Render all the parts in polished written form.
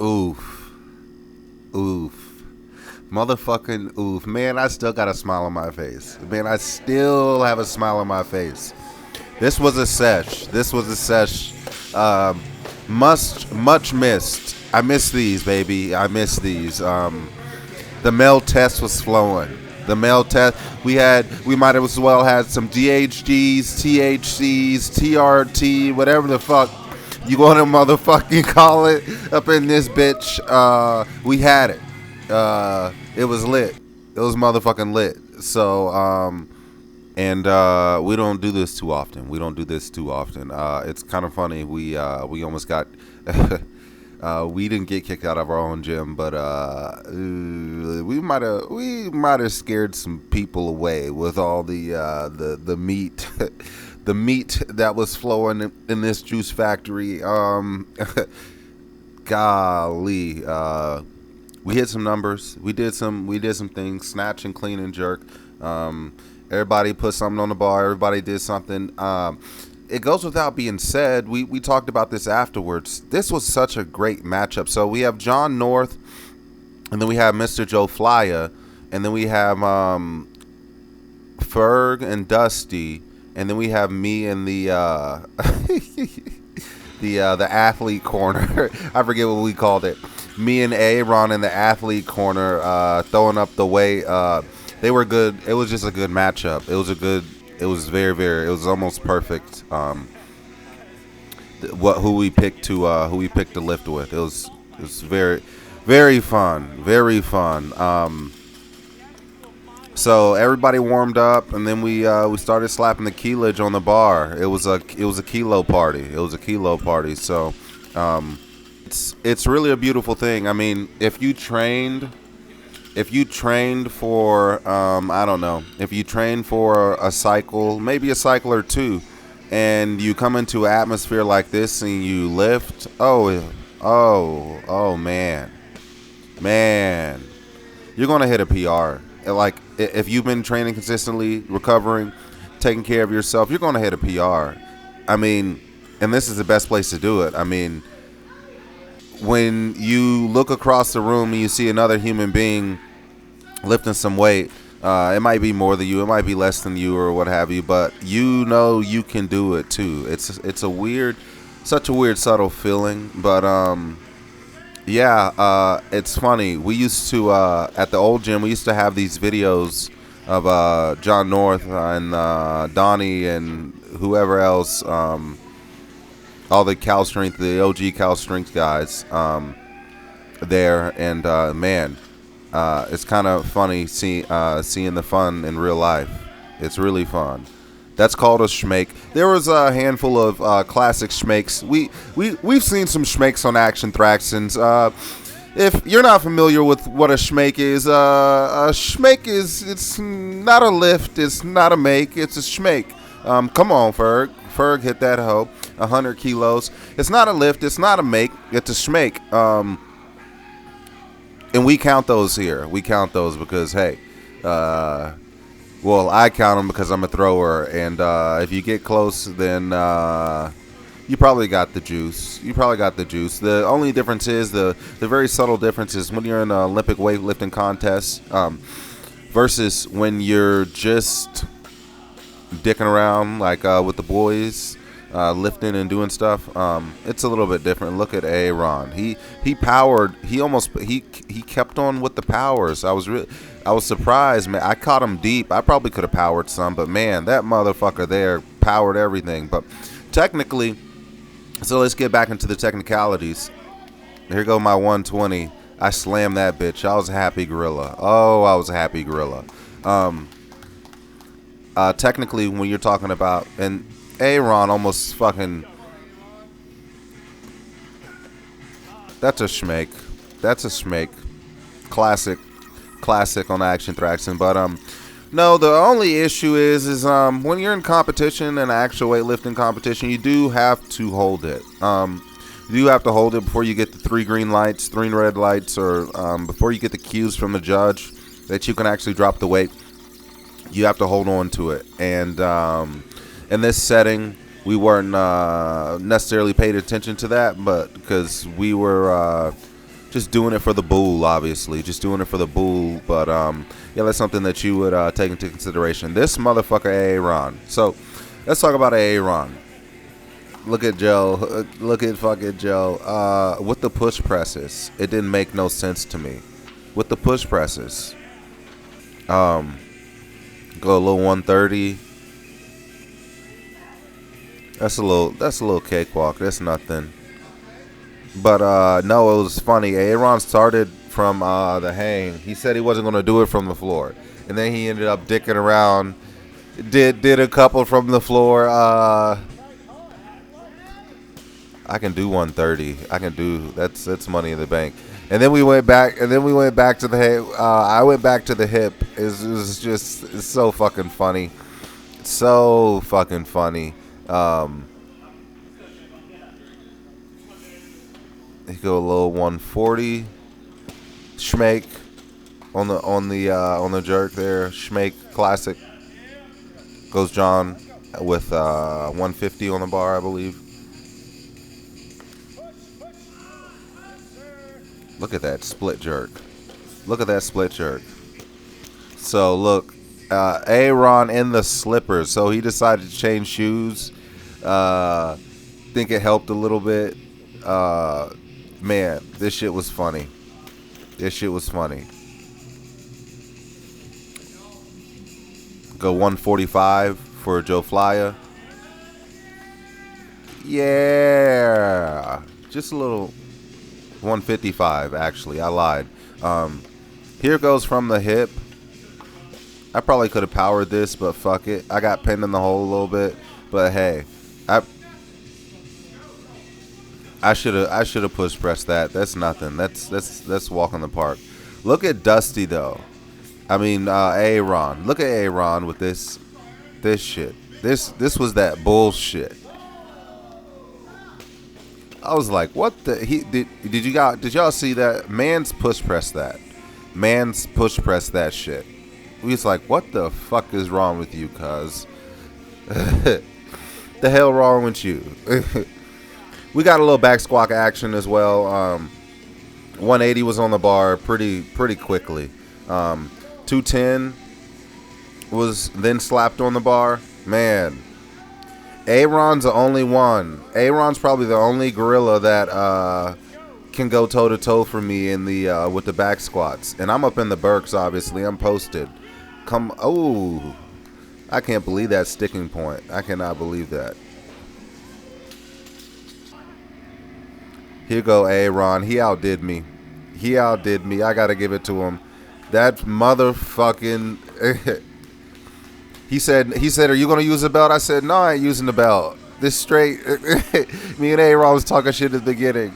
Oof. Oof. Motherfucking oof. Man, I still got a smile on my face. Man, I still have a smile on my face. This was a sesh. This was a sesh. Much missed. I miss these, baby. I miss these. The male test was flowing. The male test. We might as well had some DHGs, THCs, TRT, whatever the fuck you want to motherfucking call it up in this bitch. We had it. It was lit. It was motherfucking lit. So, and we don't do this too often. We don't do this too often. It's kind of funny. We almost got. We didn't get kicked out of our own gym, but we might have scared some people away with all the meat. The meat that was flowing in this juice factory. Golly, we hit some numbers. We did some things. Snatch and clean and jerk. Everybody put something on the bar. Everybody did something. It goes without being said. We talked about this afterwards. This was such a great matchup. So we have John North, and then we have Mr. Joe Flya, and then we have Ferg and Dusty. And then we have me in the the athlete corner. I forget what we called it. Me and Aaron in the athlete corner, throwing up the weight. They were good. It was just a good matchup. It was a good. It was very. It was almost perfect. Who we picked to lift with. It was very fun. Very fun. So everybody warmed up, and then we started slapping the keelage on the bar. It was a kilo party. So it's really a beautiful thing. I mean, if you trained for I don't know, if you trained for a cycle, maybe a cycle or two, and you come into an atmosphere like this and you lift, oh man, you're gonna hit a PR. Like, if you've been training consistently, recovering, taking care of yourself, you're going to hit a PR. I mean, and this is the best place to do it. I mean, when you look across the room and you see another human being lifting some weight, it might be more than you, it might be less than you or what have you, but you know you can do it too. It's such a weird, subtle feeling, but yeah, it's funny. We used to, at the old gym, we used to have these videos of John North and Donnie and whoever else, all the Cal Strength, the OG Cal Strength guys there. And, man, it's kind of funny seeing the fun in real life. It's really fun. That's called a schmake. There was a handful of classic schmakes. We've seen some schmakes on Action Thraxins. If you're not familiar with what a schmake is, a schmake it's not a lift, it's not a make, it's a schmake. Come on, Ferg. Ferg hit that hoe. 100 kilos. It's not a lift, it's not a make, it's a schmake. And we count those here. We count those because, hey, well, I count them because I'm a thrower, and if you get close, then you probably got the juice. The only difference is the very subtle difference is when you're in an Olympic weightlifting contest versus when you're just dicking around like with the boys, lifting and doing stuff. It's a little bit different. Look at Aaron. He powered. He kept on with the powers. I was surprised, man. I caught him deep. I probably could have powered some, but man, that motherfucker there powered everything. But technically, so let's get back into the technicalities. Here go my 120. I slammed that bitch. I was a happy gorilla. Oh, I was a happy gorilla. Technically, when you're talking about, and Aaron almost fucking, that's a schmake. Classic on Action Thraxin. But no, the only issue is when you're in competition, an actual weightlifting competition, you do have to hold it. You do have to hold it before you get the 3 green lights, 3 red lights, or before you get the cues from the judge that you can actually drop the weight. You have to hold on to it. And in this setting, we weren't necessarily paid attention to that, but because we were just doing it for the bull, obviously. Just doing it for the bull. But, yeah, that's something that you would take into consideration. This motherfucker, Aaron. So, let's talk about Aaron. Look at Joe. Look at fucking Joe. With the push presses, it didn't make no sense to me. With the push presses. Go a little 130. That's a little cakewalk. That's nothing. But no, it was funny. Aaron started from the hang. He said he wasn't gonna do it from the floor, and then he ended up dicking around. Did a couple from the floor. I can do 130. I can do that's money in the bank. And then we went back. To the hip. I went back to the hip. It's so fucking funny. So fucking funny. He go a little 140. Schmake on the jerk there. Schmake classic. Goes John with 150 on the bar, I believe. Look at that split jerk. So look, Aaron in the slippers. So he decided to change shoes. Think it helped a little bit. Man, this shit was funny. Go 145 for Joe Flyer. Yeah, just a little. 155 actually. I lied. Here goes from the hip. I probably could have powered this, but fuck it. I got pinned in the hole a little bit, but hey, I should have push pressed that. That's nothing. That's walk in the park. Look at Dusty though. I mean Aaron. Look at Aaron with this shit. This was that bullshit. I was like, what the? Did y'all see that? Man's push press that shit. We was like, what the fuck is wrong with you, cuz? The hell wrong with you? We got a little back squat action as well. 180 was on the bar pretty quickly. 210 was then slapped on the bar. Man. Aaron's the only one. Aaron's probably the only gorilla that can go toe to toe for me in the with the back squats. And I'm up in the Berks, obviously. I'm posted. Oh, I can't believe that sticking point. I cannot believe that. Here go Aaron. He outdid me. I gotta give it to him. That motherfucking. He said, are you going to use the belt? I said, no, I ain't using the belt. This straight. Me and A-Ron was talking shit at the beginning.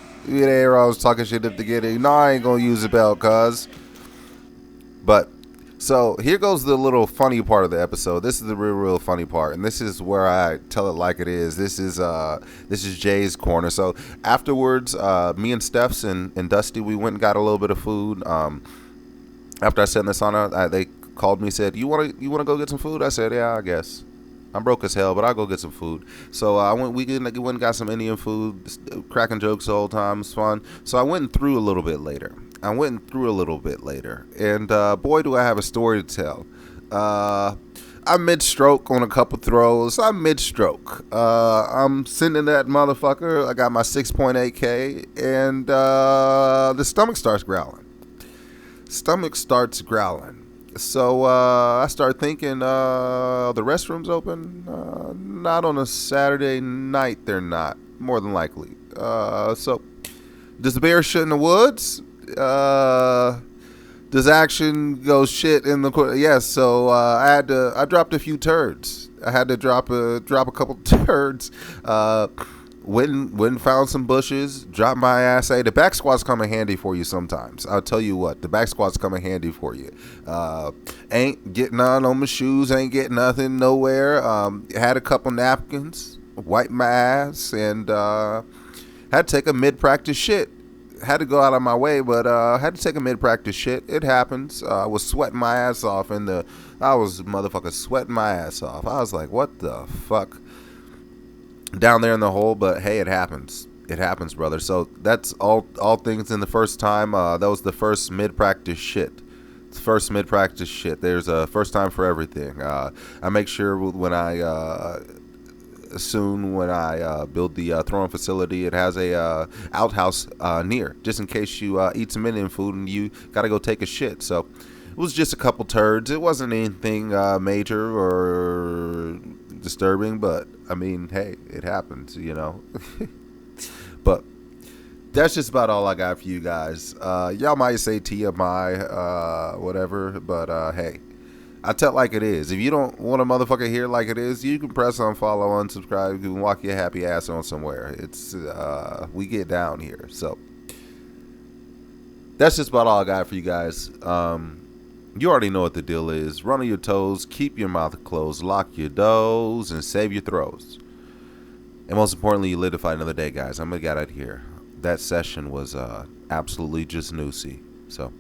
No, I ain't going to use the belt, cuz. But, so, here goes the little funny part of the episode. This is the real funny part. And this is where I tell it like it is. This is Jay's corner. So, afterwards, me and Steph's and Dusty, we went and got a little bit of food. After I sat in the sauna, they called me, said, you want to go get some food? I said, yeah, I guess. I'm broke as hell, but I'll go get some food. So we went and got some Indian food, cracking jokes the whole time. It was fun. So I went through a little bit later. And boy, do I have a story to tell. I'm mid-stroke on a couple throws. I'm I'm sitting in that motherfucker. I got my 6.8K, and the stomach starts growling. So I start thinking, the restroom's open. Not on a Saturday night, they're not. More than likely. So does the bear shit in the woods? Does action go shit in the? Yes. So I dropped a few turds. I had to drop a couple turds. Went and found some bushes, dropped my ass. Hey, the back squats come in handy for you sometimes. I'll tell you what, the back squats come in handy for you. Ain't getting none on my shoes, ain't getting nothing nowhere. Had a couple napkins, wiped my ass, and had to take a mid-practice shit. Had to go out of my way, but had to take a mid-practice shit. It happens. I was sweating my ass off, I was motherfucking sweating my ass off. I was like, what the fuck? Down there in the hole, but hey, it happens. It happens, brother. So that's all things in the first time. That was the first mid-practice shit. First mid-practice shit. There's a first time for everything. I make sure when I build the throwing facility, it has a outhouse near, just in case you eat some Indian food and you gotta go take a shit. So it was just a couple turds. It wasn't anything major or disturbing, but I mean, hey, it happens, you know. But that's just about all I got for you guys. Y'all might say TMI, whatever, but hey, I tell it like it is. If you don't want a motherfucker hear like it is, you can press on follow, unsubscribe, you can walk your happy ass on somewhere. It's we get down here. So that's just about all I got for you guys. You already know what the deal is. Run on your toes, keep your mouth closed, lock your doors, and save your throws. And most importantly, you live to fight another day, guys. I'm going to get out of here. That session was absolutely just noosey. So